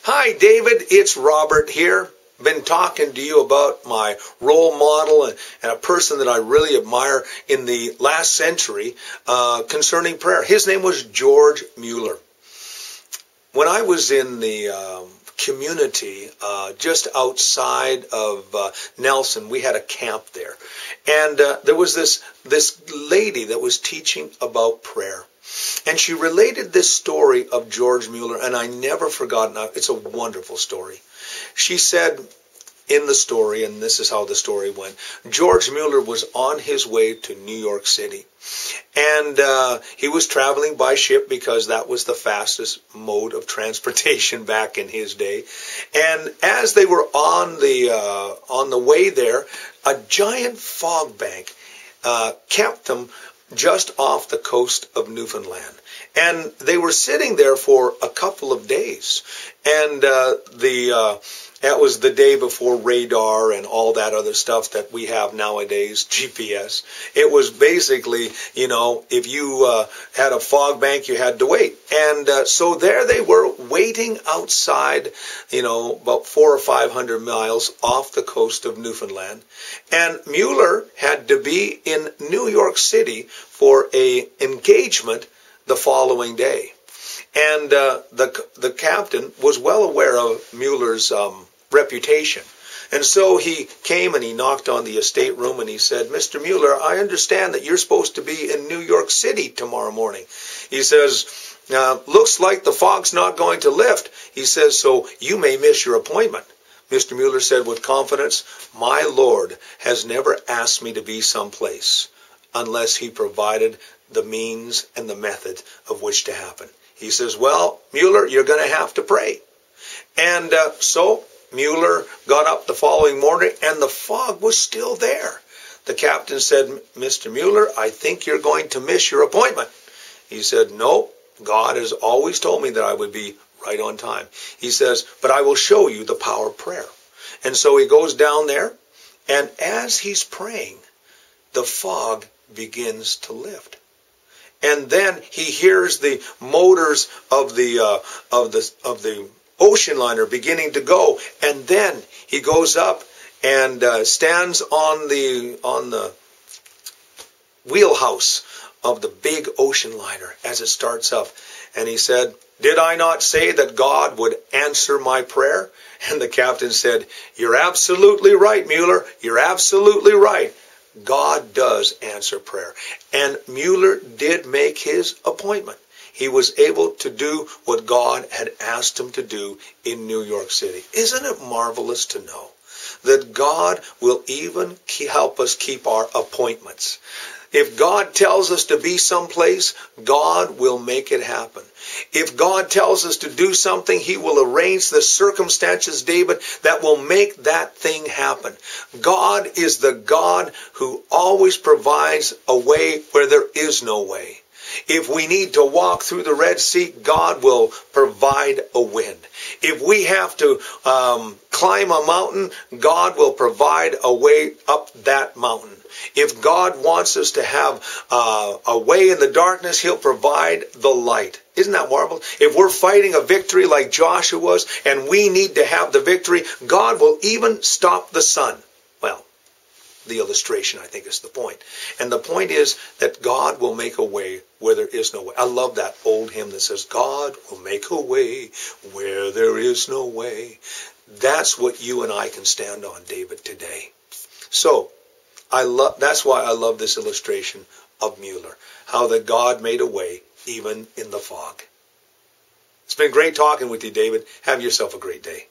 Hi, David. It's Robert here. Been talking to you about my role model and a person that I really admire in the last century concerning prayer. His name was George Mueller. When I was in the community just outside of Nelson, we had a camp there. And there was this lady that was teaching about prayer. And she related this story of George Mueller, and I never forgotten it. It's a wonderful story. She said in the story, and this is how the story went, George Mueller was on his way to New York City. And he was traveling by ship because that was the fastest mode of transportation back in his day. And as they were on the way there, a giant fog bank kept them just off the coast of Newfoundland. And they were sitting there for a couple of days. And that was the day before radar and all that other stuff that we have nowadays, GPS. It was basically, if you had a fog bank, you had to wait. And so there they were waiting outside, about 400 or 500 miles off the coast of Newfoundland. And Mueller had to be in New York City for a engagement the following day. And the captain was well aware of Mueller's reputation. And so he came and he knocked on the estate room and he said, Mr. Mueller, I understand that you're supposed to be in New York City tomorrow morning. He says, looks like the fog's not going to lift. He says, so you may miss your appointment. Mr. Mueller said with confidence, my Lord has never asked me to be someplace unless he provided the means and the method of which to happen. He says, well, Mueller, you're going to have to pray. And so Mueller got up the following morning and the fog was still there. The captain said, Mr. Mueller, I think you're going to miss your appointment. He said, no, God has always told me that I would be right on time. He says, but I will show you the power of prayer. And so he goes down there, and as he's praying, the fog begins to lift. And then he hears the motors of the ocean liner beginning to go, and then he goes up and stands on the wheelhouse of the big ocean liner as it starts up. And he said, did I not say that God would answer my prayer? And the captain said, you're absolutely right, Mueller. You're absolutely right. God does answer prayer. And Mueller did make his appointment. He was able to do what God had asked him to do in New York City. Isn't it marvelous to know that God will even help us keep our appointments? If God tells us to be someplace, God will make it happen. If God tells us to do something, he will arrange the circumstances, David, that will make that thing happen. God is the God who always provides a way where there is no way. If we need to walk through the Red Sea, God will provide a wind. If we have to climb a mountain, God will provide a way up that mountain. If God wants us to have a way in the darkness, he'll provide the light. Isn't that marvelous? If we're fighting a victory like Joshua was, and we need to have the victory, God will even stop the sun. Well, the illustration, I think, is the point. And the point is that God will make a way where there is no way. I love that old hymn that says, God will make a way where there is no way. That's what you and I can stand on, David, today. So, that's why I love this illustration of Mueller, how that God made a way even in the fog. It's been great talking with you, David. Have yourself a great day.